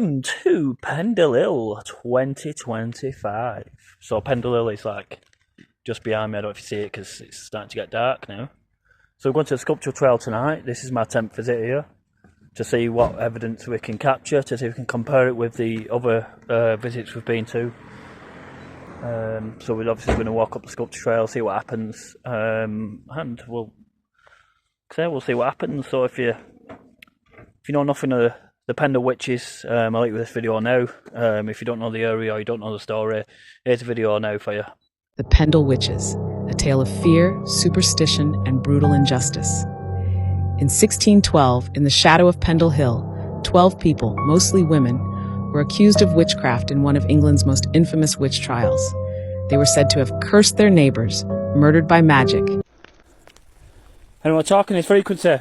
welcome to Pendle 2025. So Pendle is like just behind me. I don't know if you see it because it's starting to get dark now. So we're going to the sculptural trail tonight. This is my 10th visit here to see what evidence we can capture, to see if we can compare it with the other visits we've been to. So we're obviously going to walk up the sculpture trail, see what happens, and we'll see what happens. So if you know nothing of the Pendle witches, I'll leave you with this video now. If you don't know the area or you don't know the story, here's a video now for you. The Pendle Witches, a tale of fear, superstition, and brutal injustice. In 1612, in the shadow of Pendle Hill, 12 people, mostly women, were accused of witchcraft in one of England's most infamous witch trials. They were said to have cursed their neighbours, murdered by magic. Anyone talking this frequency?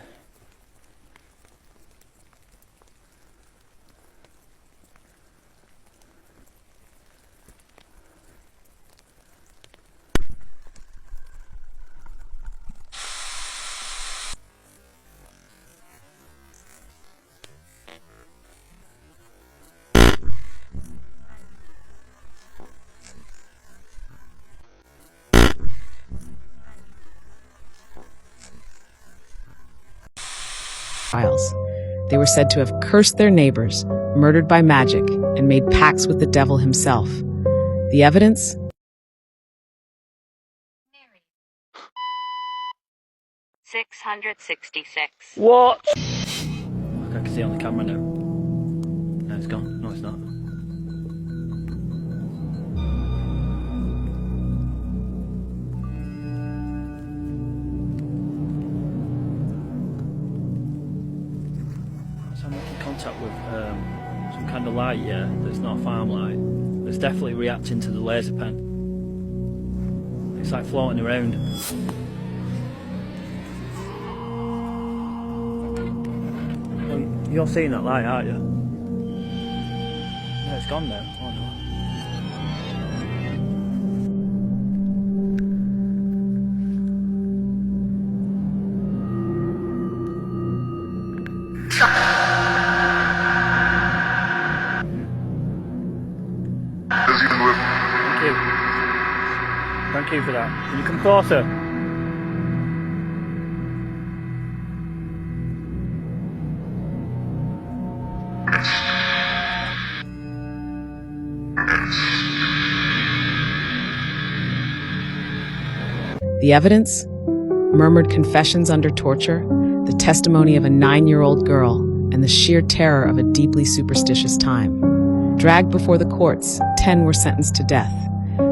Trials. They were said to have cursed their neighbours, murdered by magic, and made pacts with the devil himself. The evidence? 666. What? I can see it on the camera now. No, it's gone. No, it's not. So I'm making contact with some kind of light, yeah, that's not a farm light. That's definitely reacting to the laser pen. It's like floating around. You're seeing that light, aren't you? No, it's gone now. Oh no. Thank you. Thank you for that. Can you come closer? The evidence? Murmured confessions under torture, the testimony of a 9-year-old girl, and the sheer terror of a deeply superstitious time. Dragged before the courts, 10 were sentenced to death.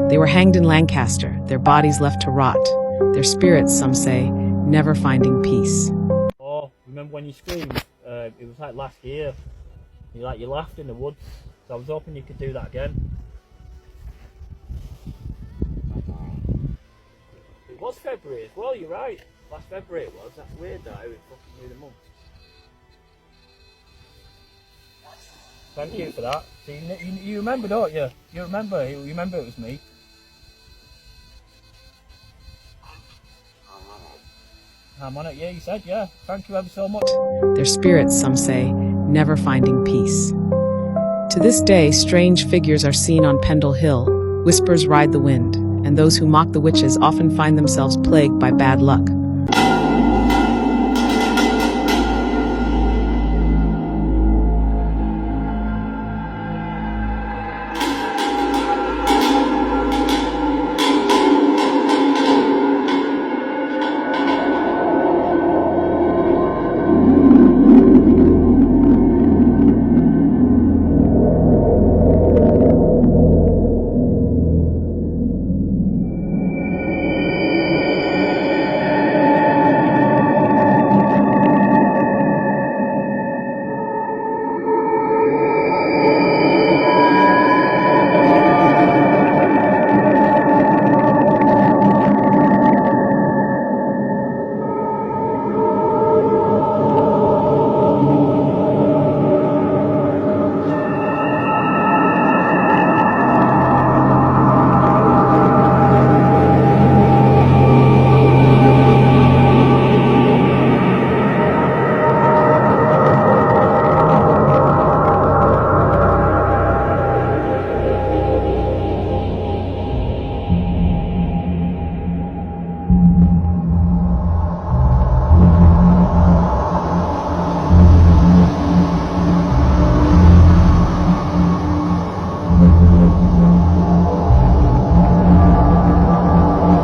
They were hanged in Lancaster, their bodies left to rot, their spirits, some say, never finding peace. Oh, remember when you screamed? It was like last year. You laughed in the woods, so I was hoping you could do that again. It was February as well, you're right. Last February it was. That's weird that I fucking knew the month. Thank you for that. So you remember, don't you? You remember it was me. I'm on it, yeah, you said, yeah. Thank you ever so much. Their spirits, some say, never finding peace. To this day, strange figures are seen on Pendle Hill, whispers ride the wind, and those who mock the witches often find themselves plagued by bad luck.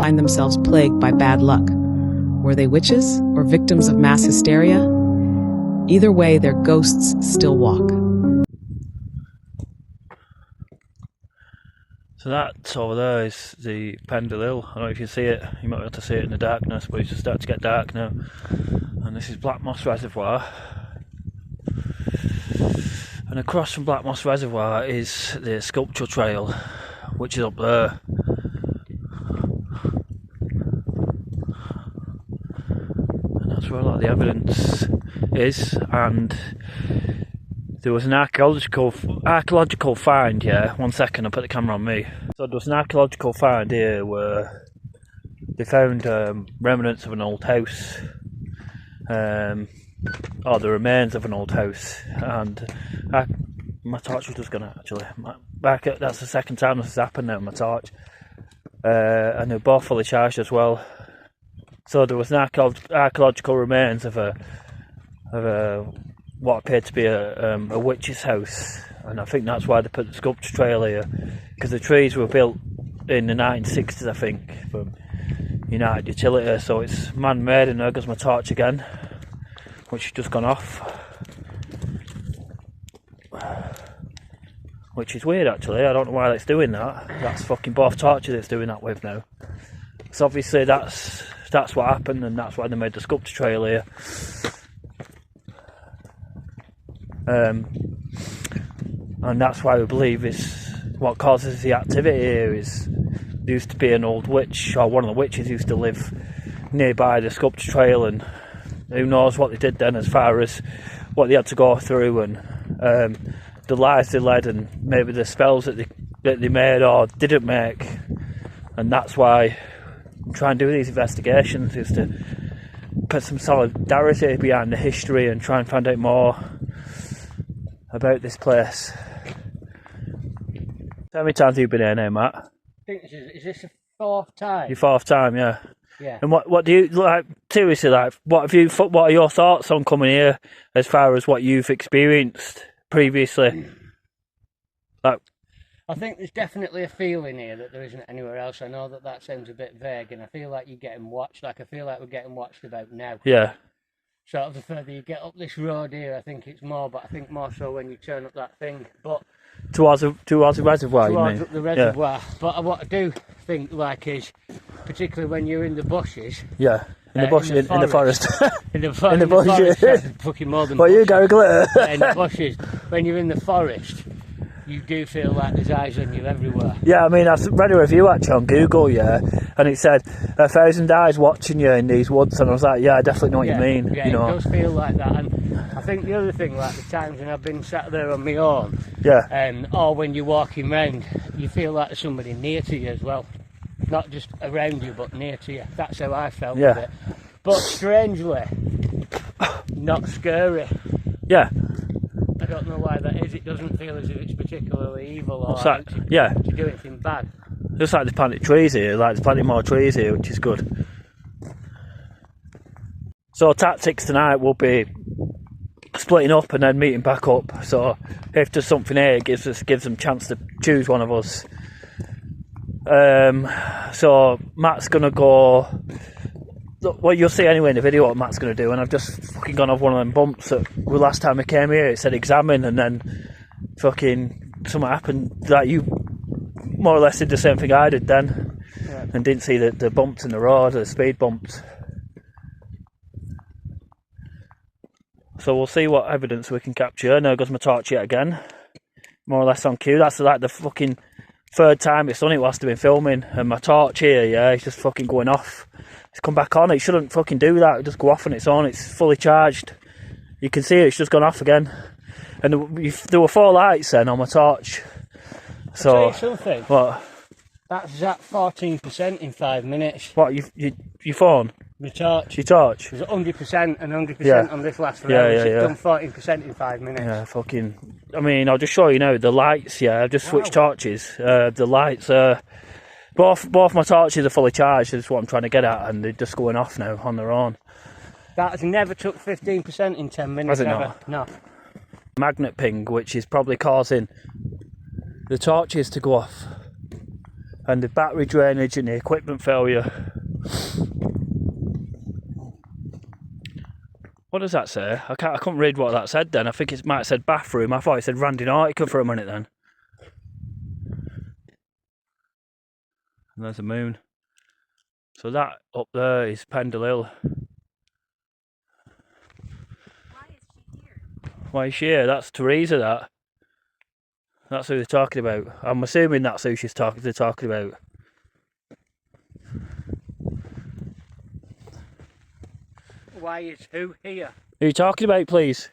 find themselves plagued by bad luck. Were they witches or victims of mass hysteria? Either way, their ghosts still walk. So that over there is the Pendle Hill. I don't know if you see it, you might be able to see it in the darkness, but it's just starting to get dark now. And this is Black Moss Reservoir. And across from Black Moss Reservoir is the Sculpture Trail, which is up there. And that's where a lot of the evidence is. And there was an archaeological find, yeah. 1 second, I'll put the camera on me. So there was an archaeological find here where they found remnants of an old house, or the remains of an old house. And my torch was just gonna actually. That's the second time this has happened now. My torch, and they're both fully charged as well. So there was an archaeological remains of a what appeared to be a witch's house, and I think that's why they put the sculpture trail here, because the trees were built in the 1960s, I think, from United Utility, so it's man-made. And there goes my torch again, which has just gone off, which is weird actually. I don't know why it's doing that. That's fucking both torches it's doing that with now. So obviously that's what happened, and that's why they made the sculpture trail here. And that's why we believe is what causes the activity here is there used to be an old witch, or one of the witches used to live nearby the sculpture trail, and who knows what they did then as far as what they had to go through, and the lives they led, and maybe the spells that they made or didn't make. And that's why I'm trying to do these investigations, is to put some solidarity behind the history and try and find out more about this place. How many times have you been here now, Matt? I think is this the fourth time? Your fourth time, yeah. Yeah. And what do you like? Seriously, like, what are your thoughts on coming here, as far as what you've experienced previously? Like, I think there's definitely a feeling here that there isn't anywhere else. I know that sounds a bit vague, and I feel like you're getting watched. Like, I feel like we're getting watched about now. yeah, Sort of the further you get up this road here, I think it's more. But I think more so when you turn up that thing. But towards the reservoir, you mean? The reservoir. Yeah. But what I do think, like, is particularly when you're in the bushes. Yeah, in the bush, in the forest. In the in the bushes. Fucking more than. What you, Gary Glitter? Yeah, in the bushes. When you're in the forest, you do feel like there's eyes on you everywhere. Yeah, I mean, I read a review actually on Google, yeah, and it said 1,000 eyes watching you in these woods, and I was like, yeah, I definitely know what you mean. Yeah, you know, it does feel like that. And I think the other thing, like the times when I've been sat there on my own, yeah, or when you're walking round, you feel like there's somebody near to you as well, not just around you, but near to you. That's how I felt with it. But strangely, not scary. Yeah. I don't know why that is. It doesn't feel as if it's particularly evil or to do anything bad. Just like there's planted trees here, like there's planted more trees here, which is good. So tactics tonight will be splitting up and then meeting back up. So if there's something here, it gives them a chance to choose one of us. So Matt's gonna go. Well, you'll see anyway in the video what Matt's going to do, and I've just fucking gone off one of them bumps that last time I came here it said examine, and then fucking something happened that you more or less did the same thing I did then, and didn't see the bumps in the road, the speed bumps. So we'll see what evidence we can capture. Now goes my torch yet again, more or less on cue. That's like the fucking third time it's done it whilst I've been filming, and my torch here, yeah, it's just fucking going off. It's come back on. It shouldn't fucking do that. It just go off on its own. It's fully charged. You can see it, it's just gone off again. And there were 4 lights then on my torch. So I'll tell you something. What? That's at 14% in 5 minutes. What, your phone? My torch. Your torch? It was 100% and 100% on this last round. It's done 14% in 5 minutes. Yeah, fucking. I mean, I'll just show you now the lights. Yeah, I've just switched torches. The lights are. Both my torches are fully charged, is what I'm trying to get at, and they're just going off now on their own. That has never took 15% in 10 minutes. Has it ever. not? No. Magnet ping, which is probably causing the torches to go off. and the battery drainage and the equipment failure. What does that say? I couldn't read what that said then. I think it might have said bathroom. I thought it said Randy Nautica for a minute then. And there's the moon. So that up there is Pendle Hill. Why is she here? Why is she here? That's Teresa, that. That's who they're talking about. I'm assuming that's who they're talking about. Why is who here? Who are you talking about, please?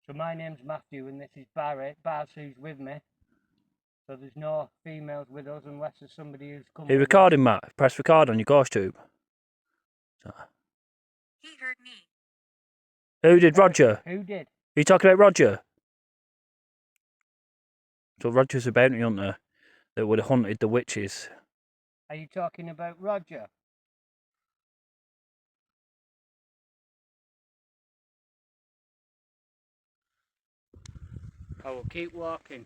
So my name's Matthew and this is Barry. Baz who's with me. So there's no females with us unless there's somebody who's come. Are you recording, Matt? Press record on your ghost tube. He heard me. Who did? Roger? Who did? Are you talking about Roger? So Roger's a bounty hunter that would have hunted the witches. Are you talking about Roger? I will keep walking.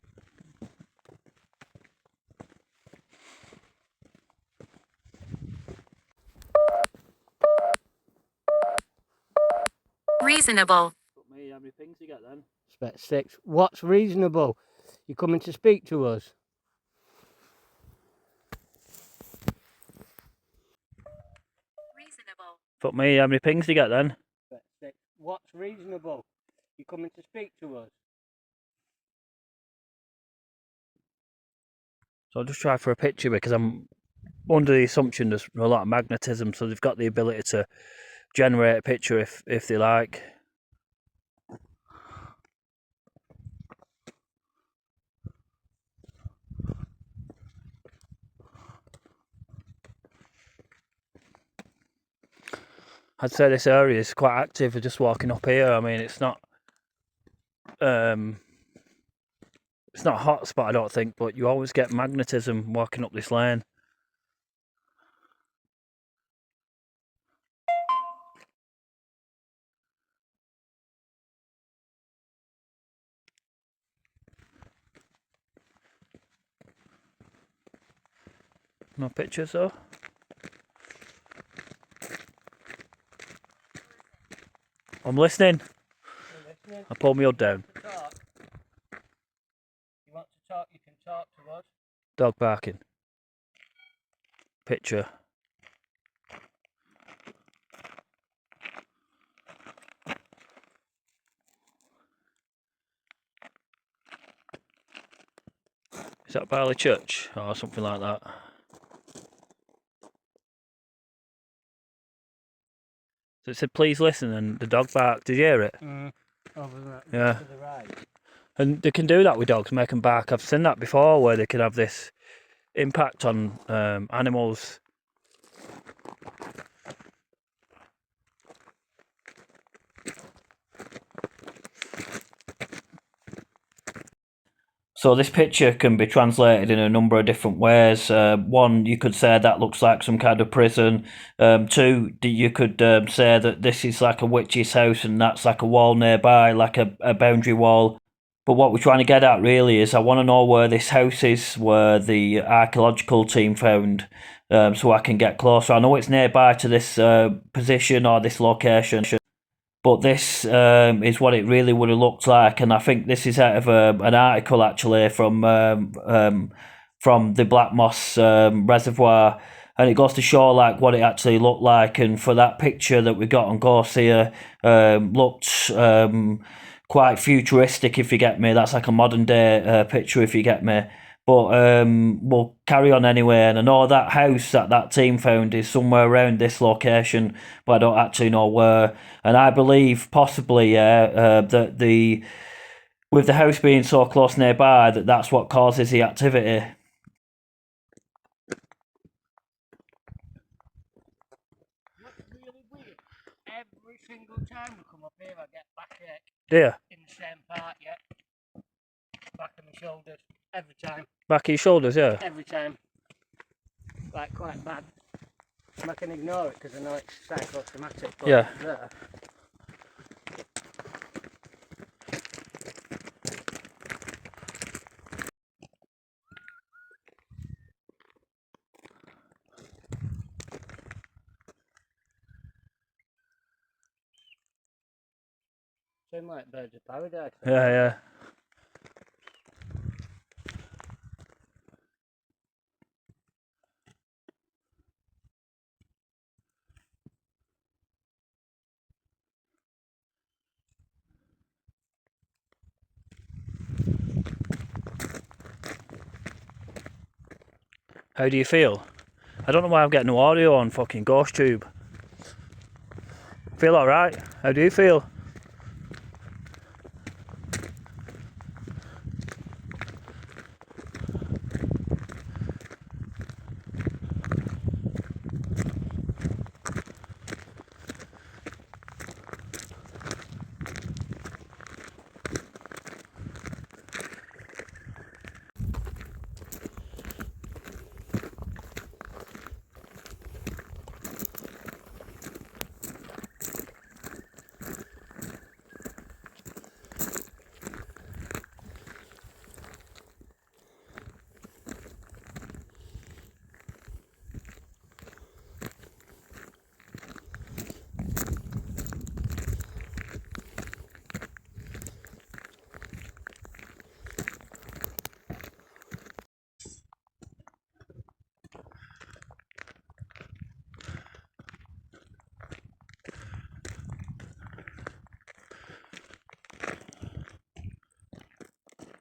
Reasonable. Me, how many things you get then? Spec 6. What's reasonable? You coming to speak to us? Reasonable. Fuck me, how many pings you get then? Spec 6. What's reasonable? You coming to speak to us? So I'll just try for a picture because I'm under the assumption there's a lot of magnetism, so they've got the ability to generate a picture if they like. I'd say this area is quite active. We're just walking up here. I mean, it's not a hot spot, I don't think, but you always get magnetism walking up this lane. No pictures though. I'm listening. You're listening? I pulled my hood down. To talk. You want to talk? You can talk to us. Dog barking. Picture. Is that Barley Church or something like that? So it said, please listen, and the dog barked. Did you hear it? Over that. Yeah. To the right. And they can do that with dogs, make them bark. I've seen that before, where they can have this impact on animals. So this picture can be translated in a number of different ways. One, you could say that looks like some kind of prison. Two, you could say that this is like a witch's house and that's like a wall nearby, like a boundary wall. But what we're trying to get at really is I want to know where this house is, where the archaeological team found, so I can get closer. I know it's nearby to this position or this location, but this is what it really would have looked like, and I think this is out of an article actually from the Black Moss Reservoir, and it goes to show like what it actually looked like. And for that picture that we got on Ghost here, looked quite futuristic, if you get me. That's like a modern day picture, if you get me. But we'll carry on anyway, and I know that house that team found is somewhere around this location, but I don't actually know where. And I believe possibly that with the house being so close nearby, that's what causes the activity. What's really weird? Every single time we come up here, I get backache. Yeah. In the same part, yeah. Back of my shoulders. Every time. Back of your shoulders, yeah. Every time. Like quite bad. I can ignore it because I know it's psychosomatic. But Yeah. There. Seem like birds of paradise. Yeah, yeah. How do you feel? I don't know why I'm getting no audio on fucking Ghost Tube. Feel alright? How do you feel?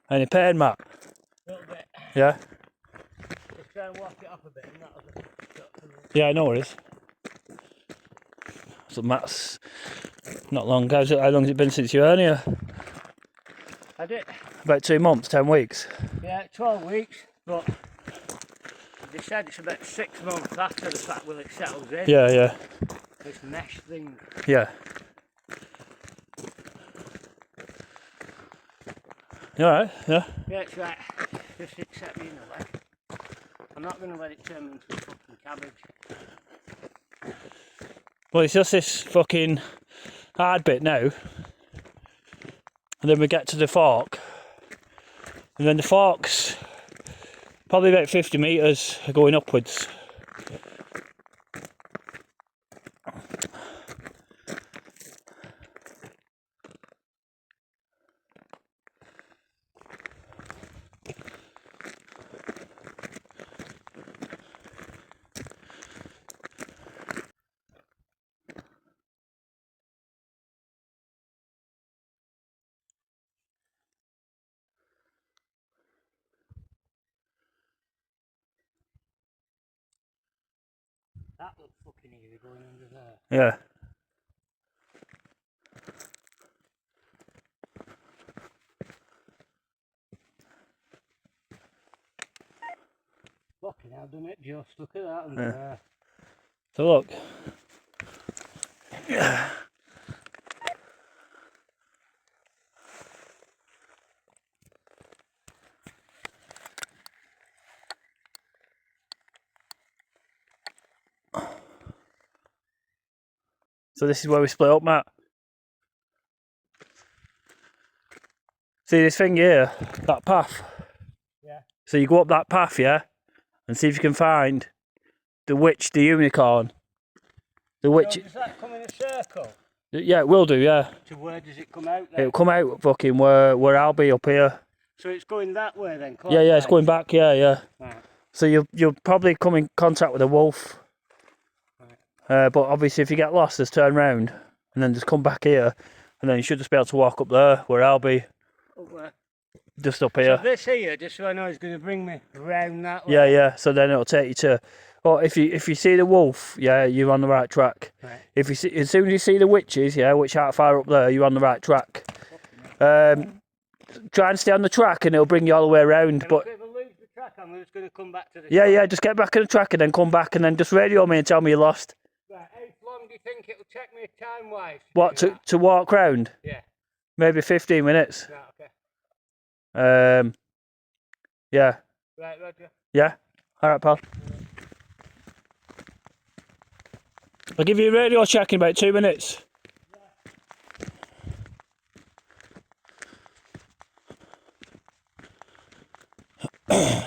Any pain, Matt? A little bit. Yeah? Just try and walk it off a bit and that'll be. Yeah, I know it is. So Matt's not long. How long has it been since you were here? Had it? About 2 months, 10 weeks. Yeah, 12 weeks, but they said it's about 6 months after the fact when it settles in. Yeah, yeah. This mesh thing. Yeah. You alright? Yeah? Yeah, it's right. Just accept me in the leg. I'm not going to let it turn me into a fucking cabbage. Well, it's just this fucking hard bit now. And then we get to the fork. And then the fork's probably about 50 metres going upwards. That looks fucking eerie going under there. Yeah. Fucking hell, done it just. Look at that under there. So look. So this is where we split up, Matt. See this thing here, that path? Yeah. So you go up that path, yeah? And see if you can find the witch, the unicorn. The witch. So does that come in a circle? Yeah, it will do, yeah. To where does it come out then? It'll come out fucking where I'll be up here. So it's going that way then? Yeah, yeah, it's going back, yeah, yeah. Right. So you'll probably come in contact with a wolf. But obviously if you get lost, just turn round and then just come back here. And then you should just be able to walk up there where I'll be. Up where? Just up here. So this here, just so I know, is going to bring me round that way. Yeah, yeah. So then it'll take you to. Oh, if you see the wolf, yeah, you're on the right track. Right. If you see, as soon as you see the witches, yeah, which aren't far up there, you're on the right track. Try and stay on the track, and it'll bring you all the way around. But if I lose the track, I'm just going to come back to the. yeah, yeah, just get back on the track and then come back, and then just radio me and tell me you lost. Right. How long do you think it'll take me time wise? What to walk round? Yeah. Maybe 15 minutes. Right. Okay. Yeah. Right, Roger. Yeah. All right, pal. I'll give you a radio check in about 2 minutes.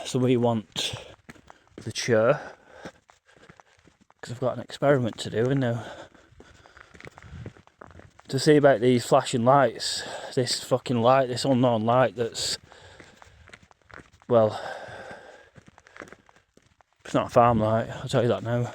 So we want the chair because I've got an experiment to do, and now to see about these flashing lights. This fucking light, this unknown light that's, well, it's not a farm light, I'll tell you that now.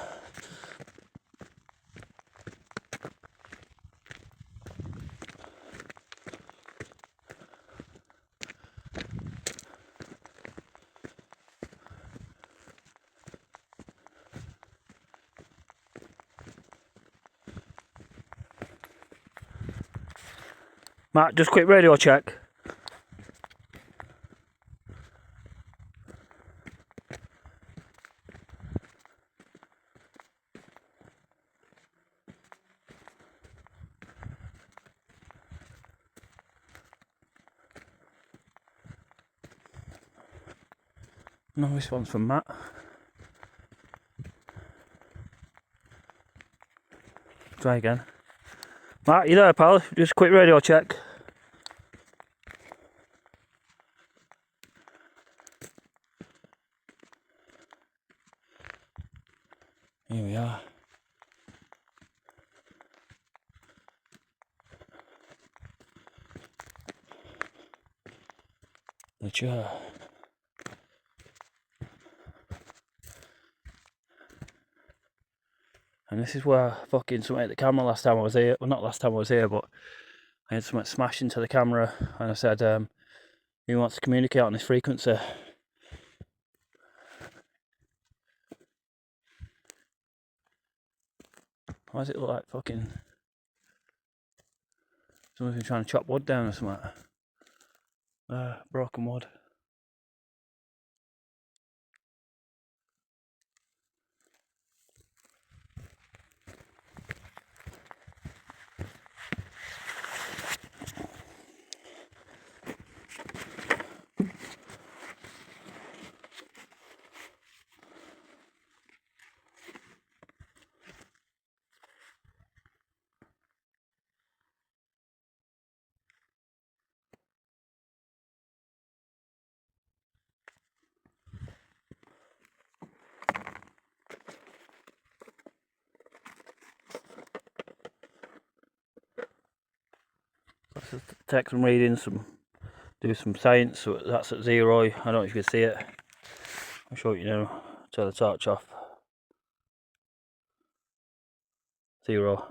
Matt, just quick radio check. No response from Matt. Try again. Matt, you there, pal? Just quick radio check. Here we are. The chair. And this is where fucking something hit the camera last time I was here. Well, not last time I was here, but I had something smash into the camera, and I said, he wants to communicate on this frequency. Why does it look like fucking someone's been trying to chop wood down or something? Broken wood. Let's just take some readings, do some science. So that's at 0. I don't know if you can see it. I'll show you now. Turn the torch off. 0.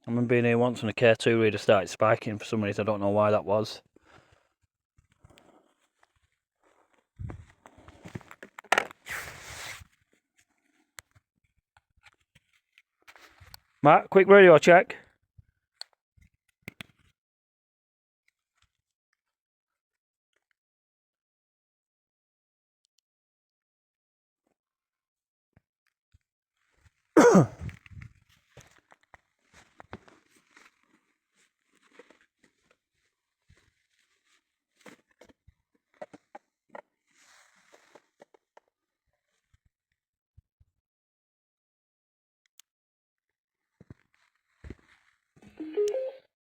I remember being here once when a K2 reader started spiking for some reason. I don't know why that was. Matt, quick radio check.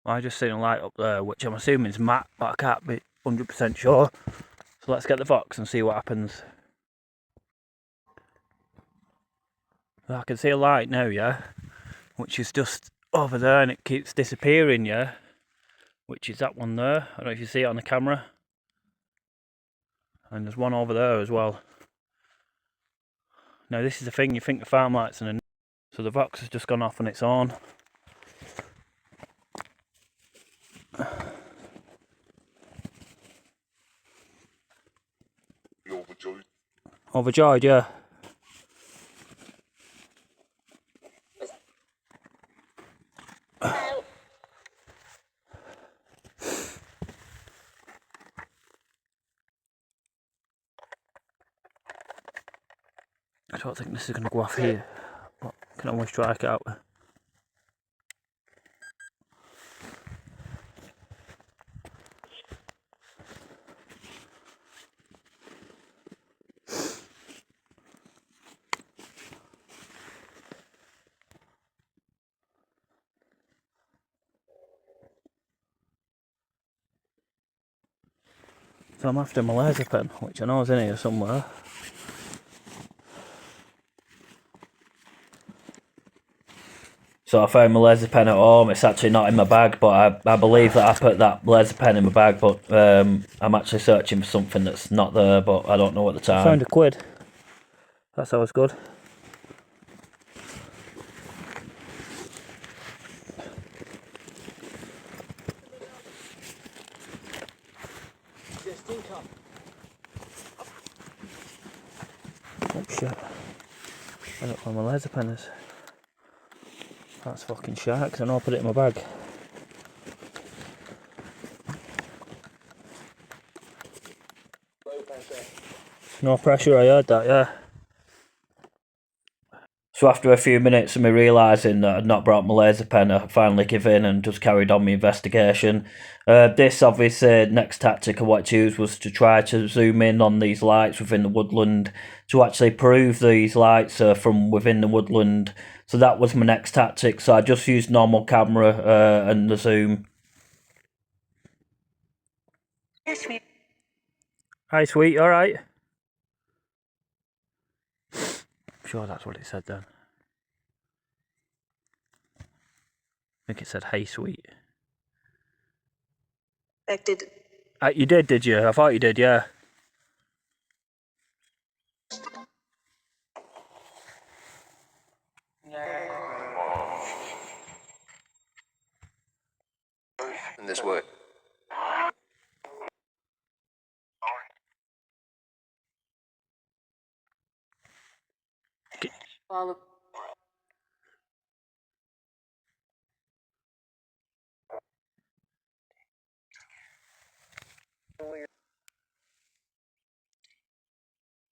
I just seen a light up there, which I'm assuming is Matt, but I can't be 100% sure. So let's get the Vox and see what happens. I can see a light now, yeah, which is just over there, and it keeps disappearing, yeah, which is that one there. I don't know if you see it on the camera. And there's one over there as well. Now this is the thing, you think the farm light's in a... So the Vox has just gone off on its own. Overjoyed, yeah. I don't think this is going to go off here, but I can always strike it out. So I'm after my laser pen, which I know is in here somewhere. So I found my laser pen at home. It's actually not in my bag, but I believe that I put that laser pen in my bag, but I'm actually searching for something that's not there, but I don't know at the time. I found £1. That's always good. Oh shit. I don't know where my laser pen is. That's fucking sharks. I know I put it in my bag. No pressure, I heard that, yeah. So after a few minutes of me realising that I'd not brought my laser pen, I finally give in and just carried on my investigation. This, obviously, next tactic I wanted to use was to try to zoom in on these lights within the woodland to actually prove these lights are from within the woodland. So that was my next tactic. So I just used normal camera and the zoom. Hi, sweet, alright? I'm sure that's what it said then. I think it said, hey, sweet. You did you? I thought you did, yeah. In this way.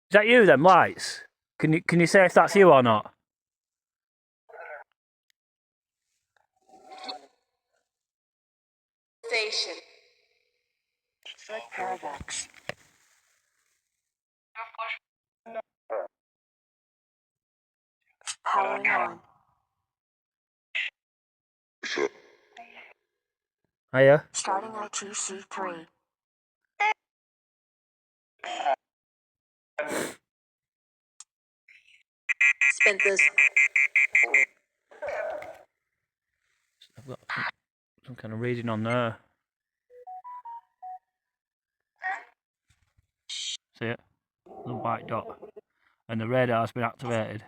Is that you, them lights? Can you say if that's you or not? Station. Paradox. Powering on. Hiya. Starting ITC3. Spent this. I've got some kind of reading on there. See it? The white dot. And the radar's been activated.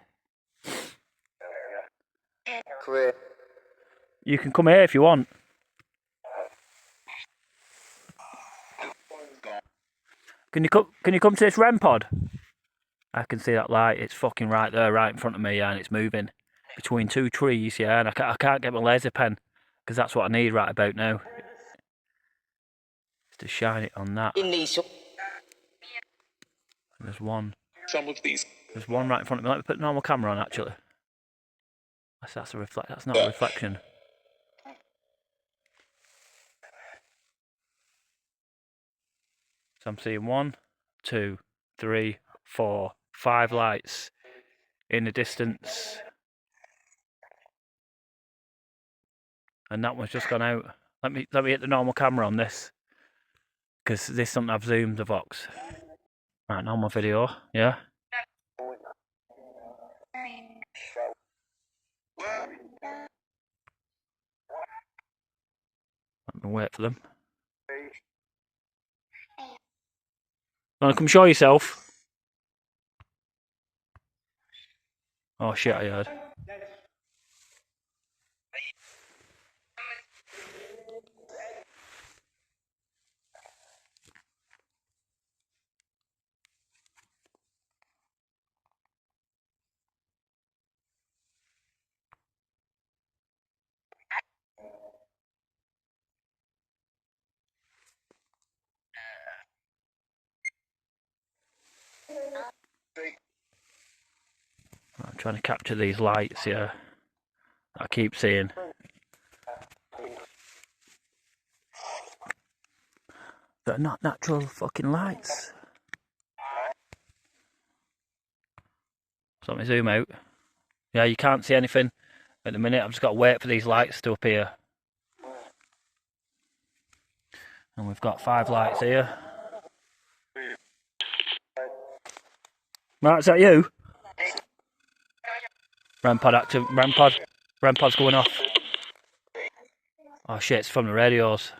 Clear. You can come here if you want. Can you come to this REM pod? I can see that light. It's fucking right there, right in front of me, yeah, and it's moving between two trees, yeah. And I can't get my laser pen because that's what I need right about now. Is to shine it on that. And there's one. There's one right in front of me. Let me put the normal camera on. Actually, that's a reflect. That's not a reflection. So I'm seeing 1, 2, 3, 4, 5 lights in the distance. And that one's just gone out. Let me hit the normal camera on this. Because this is something I've zoomed the Vox. Right, normal video, yeah. Let me wait for them. Wanna come show yourself? Oh shit, I heard. I'm trying to capture these lights, yeah. I keep seeing. They're not natural fucking lights. So let me zoom out. Yeah, you can't see anything at the minute. I've just got to wait for these lights to appear. And we've got 5 lights here. Right, is that you? RAM pod active. RAM pod. REM pod's going off. Oh shit, it's from the radios.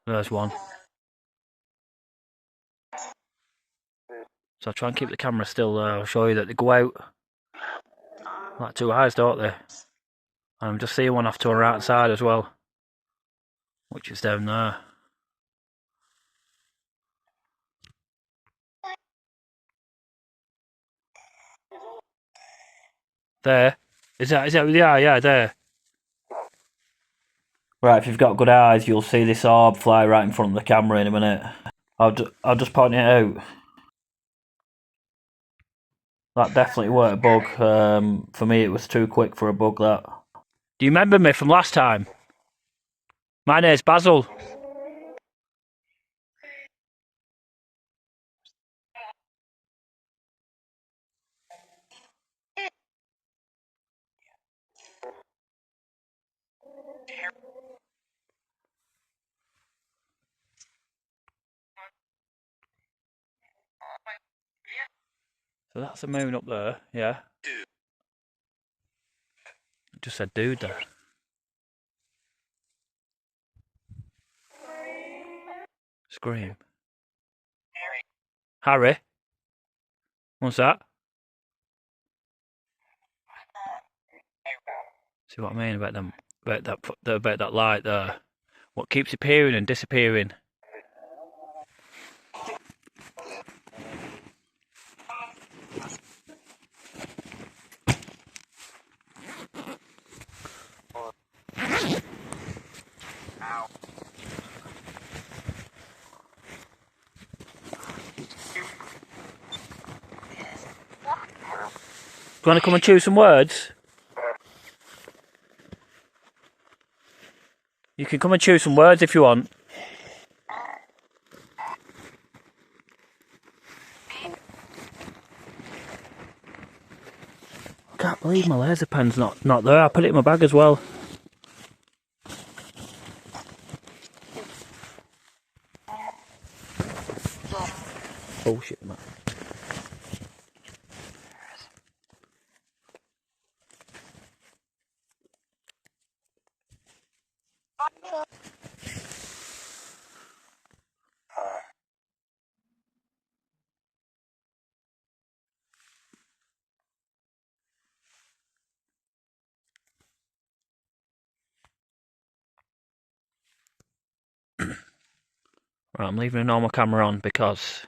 There's one. So I'll try and keep the camera still there. I'll show you that they go out like two eyes, don't they? And I'm just seeing one off to the right side as well, which is down there. There. Is that with the eye? Yeah, there. Right, if you've got good eyes, you'll see this orb fly right in front of the camera in a minute. I'll just point it out. That definitely weren't a bug. For me, it was too quick for a bug, that. Do you remember me from last time? My name's Basil. So that's the moon up there, yeah. It just said dude there. Scream. Harry? What's that? See what I mean about them? About that light there. What keeps appearing and disappearing? Do you want to come and choose some words? You can come and choose some words if you want. I can't believe my laser pen's not there. I put it in my bag as well. Bullshit, man. Right, I'm leaving a normal camera on because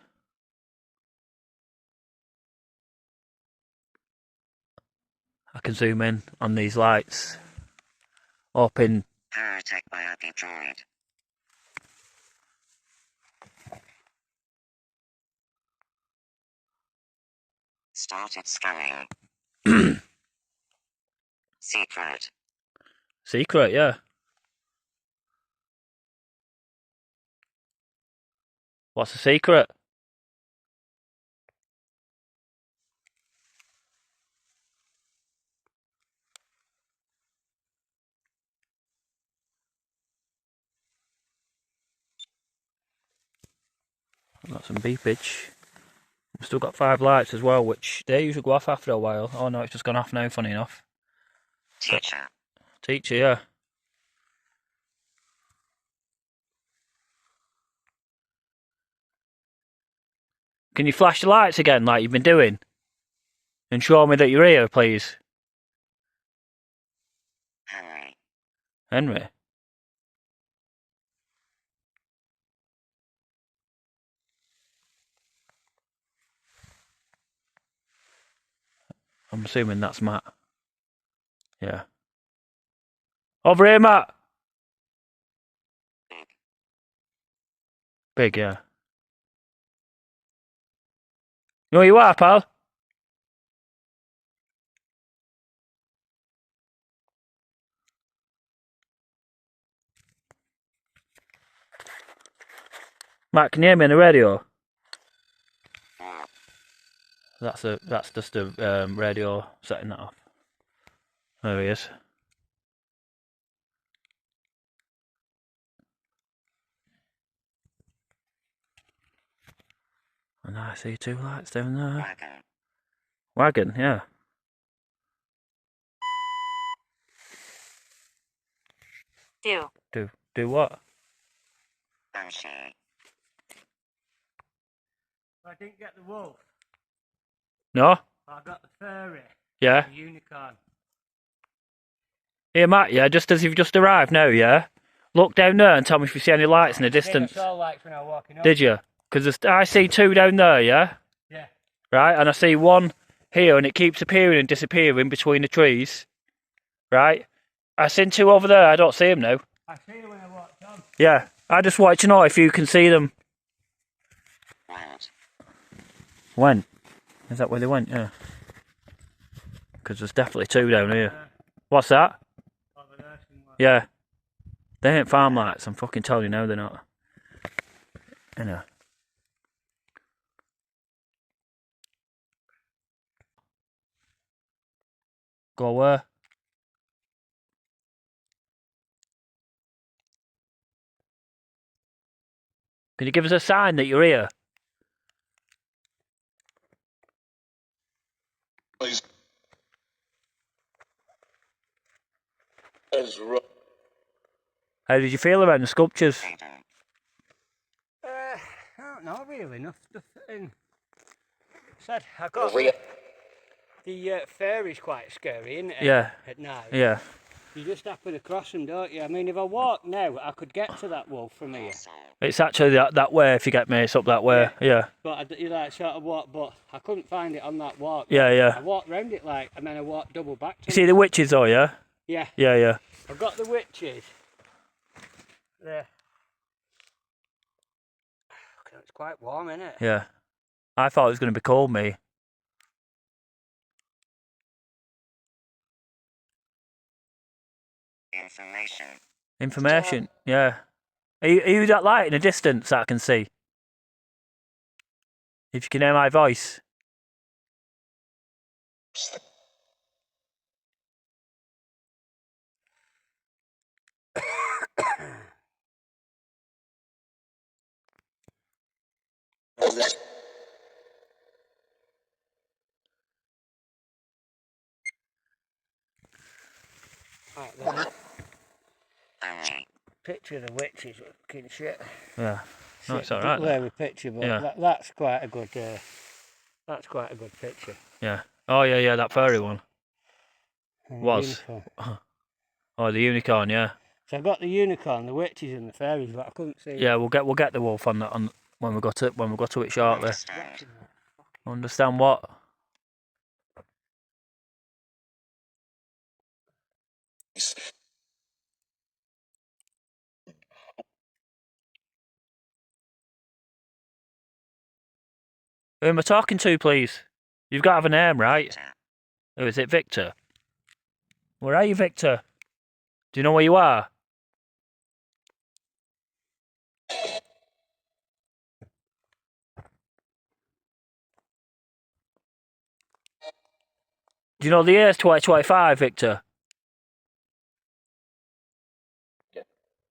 I can zoom in on these lights up in. Attack by a droid. Started scanning. Secret. Secret, yeah. What's the secret? I've got some beepage. We've still got 5 lights as well, which they usually go off after a while. Oh no, it's just gone off now, funny enough. Teacher. Teacher, yeah. Can you flash the lights again like you've been doing? And show me that you're here, please. Henry. Henry? I'm assuming that's Matt. Yeah. Over here, Matt! Big. Big, yeah. You know where you are, pal? Matt, can you hear me on the radio? That's just a radio setting that off. There he is. And I see two lights down there. Wagon. Wagon, yeah. Do what? Banshee. I didn't get the wolf. No? I got the fairy. Yeah. The unicorn. Here, Matt, yeah, just as you've just arrived now, yeah? Look down there and tell me if you see any lights in the distance. I saw lights when I was walking up. Did you? Because I see two down there, yeah? Yeah. Right, and I see one here and it keeps appearing and disappearing between the trees. Right? I seen two over there, I don't see them now. I see them when I walked on. Yeah, I just want to know if you can see them. Went. When? Is that where they went? Yeah. Because there's definitely two down here. What's that? Over there somewhere. Yeah. They ain't farm lights, I'm fucking telling you now they're not. You know. Go where? Can you give us a sign that you're here? How did you feel around the sculptures? Hayden. I don't know really. Nothing. Said I got the fairy's quite scary, isn't it? Yeah. At night. Yeah. You just happen across them, don't you? I mean, if I walk now, I could get to that wolf from here. Also. It's actually that way if you get me, it's up that way. Yeah. But you like sort of walk, but I couldn't find it on that walk. Yeah, yeah. I walked round it like, and then I walked double back to You see the witches though, yeah? Yeah. Yeah, yeah. I've got the witches. There. It's quite warm, isn't it? Yeah. I thought it was going to be cold, me. Information. Information, yeah. Are you that light in the distance that I can see? If you can hear my voice. Right, then. Only. Picture of the witches, fucking shit. Yeah. No, it's Shit, alright. blurry picture, but Yeah. that's quite a good. That's quite a good picture. Yeah. Oh, yeah, yeah, that furry one. And Was. unicorn. Oh, the unicorn, yeah. So I got the unicorn, the witches, and the fairies, but I couldn't see. Yeah, we'll get the wolf on that on when we got to it shortly. Understand. Understand what? Who am I talking to, please? You've got to have a name, right? Who is it, Victor? Where are you, Victor? Do you know where you are? Do you know the year's 2025, Victor?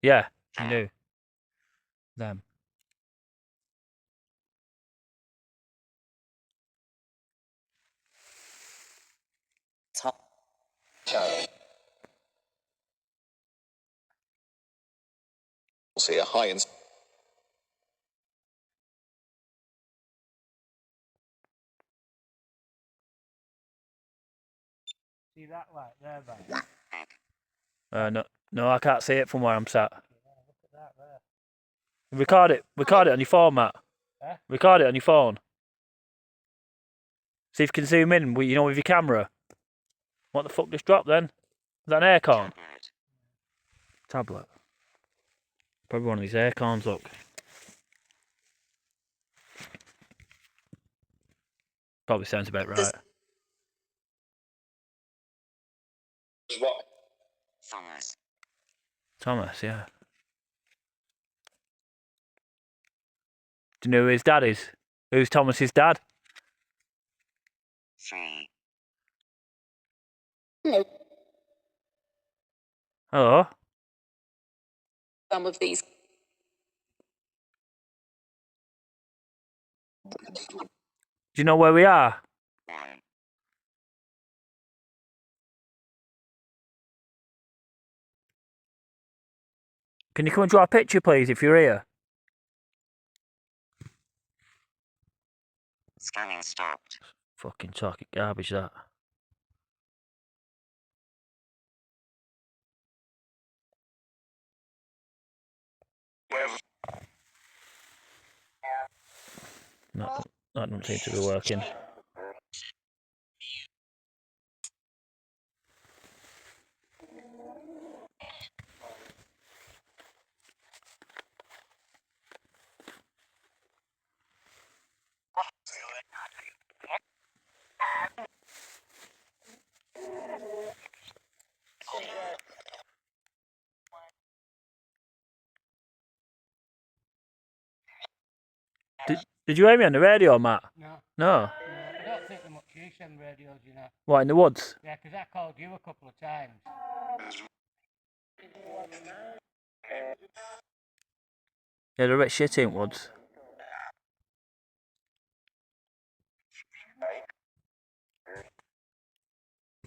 Yeah, you do. Them. See a high in See that light there, man? No, I can't see it from where I'm sat. Look at that there. Record it on your phone, Matt. Huh? Record it on your phone. See if you can zoom in, with your camera. What the fuck just dropped then? Is that an aircon? Tablet. Probably one of these aircons, look. Probably sounds about right. Thomas. Thomas, yeah. Do you know who his dad is? Who's Thomas's dad? 3. Hello? Some of these Do you know where we are? 1. Can you come and draw a picture, please, if you're here? Scanning stopped. Fucking talking garbage, that. That doesn't seem to be working. Did you hear me on the radio, Matt? No. No. I don't think they're much use on radios, you know. What, in the woods? Yeah, 'cause I called you a couple of times. Yeah, they're a bit shit in woods.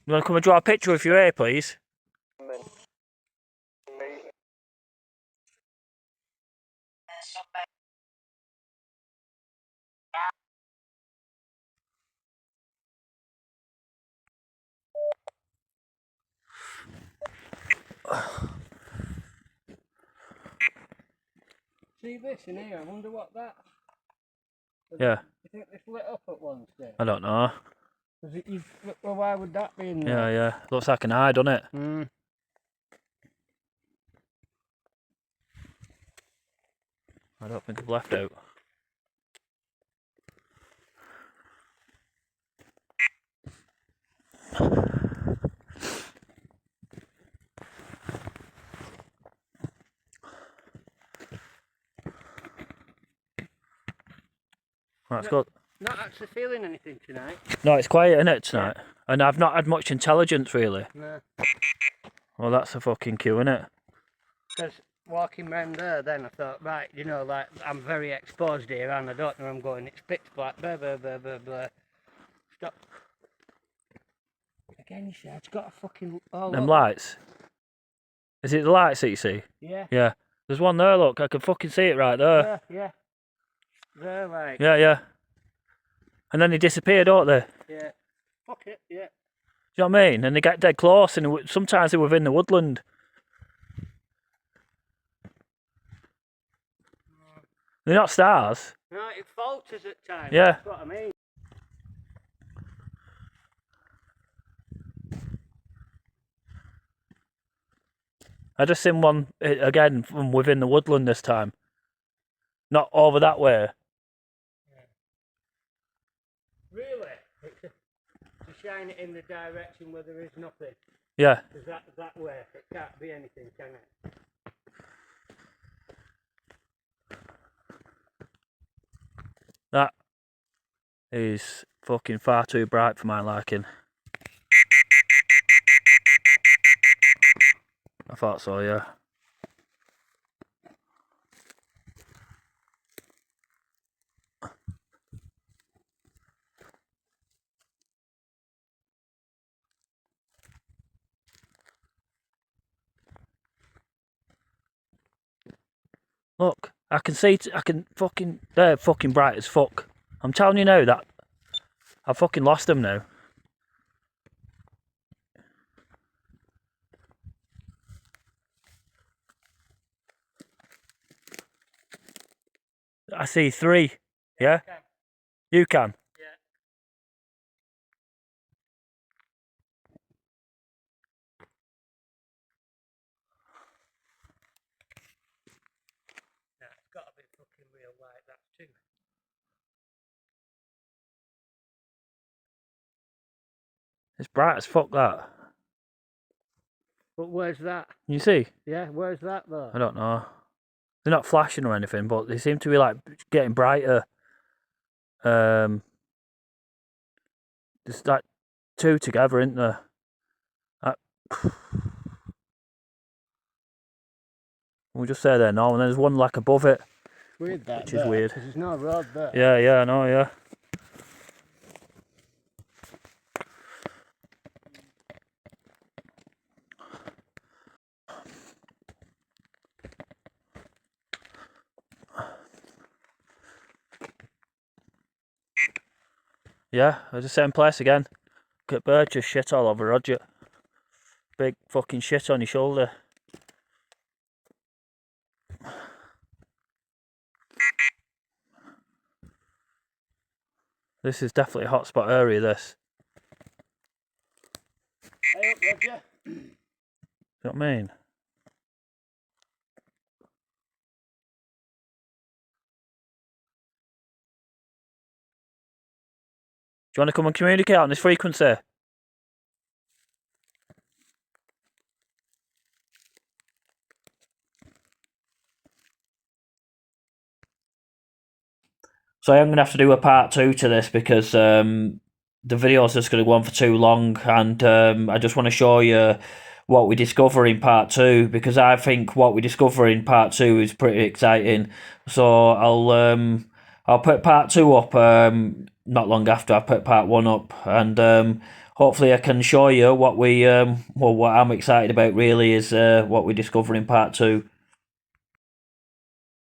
You want to come and draw a picture if you're here, please? See this in here? I wonder what that. Yeah. You think this lit up at one stage? I don't know. Well, why would that be in Yeah, there? yeah. Looks like an eye, doesn't it? Mm. I don't think I've left out. That's good. Not actually feeling anything tonight. No, it's quiet, isn't it, tonight? And I've not had much intelligence, really. No. Well, that's a fucking cue, isn't it? Because walking round there, then I thought, right, you know, like, I'm very exposed here and I don't know where I'm going. It's pitch black, blah, blah, blah, blah, blah. Stop. Again, you see, it's got a fucking... Oh, Them look. lights. Is it the lights that you see? Yeah. Yeah. There's one there, look. I can fucking see it right there. Yeah. They're like... Yeah, yeah. And then they disappear, don't they? Yeah. Fuck it, yeah. Do you know what I mean? And they get dead close, and sometimes they're within the woodland. They're not stars. No, it falters at times. Yeah. That's what I mean. I just seen one, again, from within the woodland this time. Not over that way. Really? To shine it in the direction where there is nothing. Yeah. Because that way, it can't be anything, can it? That is fucking far too bright for my liking. I thought so, yeah. Look, I can see, they're fucking bright as fuck. I'm telling you now that I've fucking lost them now. I see 3. Yeah? You can. Yeah. Yeah, it's got to be fucking real light, that too. It's bright as fuck, that. But where's that? You see? Yeah, where's that though? I don't know. They're not flashing or anything, but they seem to be like getting brighter. There's like 2 together, isn't there? We'll just say there now, and then there's one like above it. It's weird that. Which is weird. Because there's no road there. Yeah, I know, yeah. Yeah, it's the same place again. Look at bird just shit all over Roger. Big fucking shit on your shoulder. This is definitely a hotspot area, this. Hey up, Roger. You know what I mean? Do you want to come and communicate on this frequency? So I'm going to have to do a part 2 to this because the video's just going to go on for too long, and I just want to show you what we discover in part 2, because I think what we discover in part 2 is pretty exciting. So I'll put part 2 up not long after I put part 1 up, and hopefully I can show you what we what I'm excited about really is what we discover in part 2.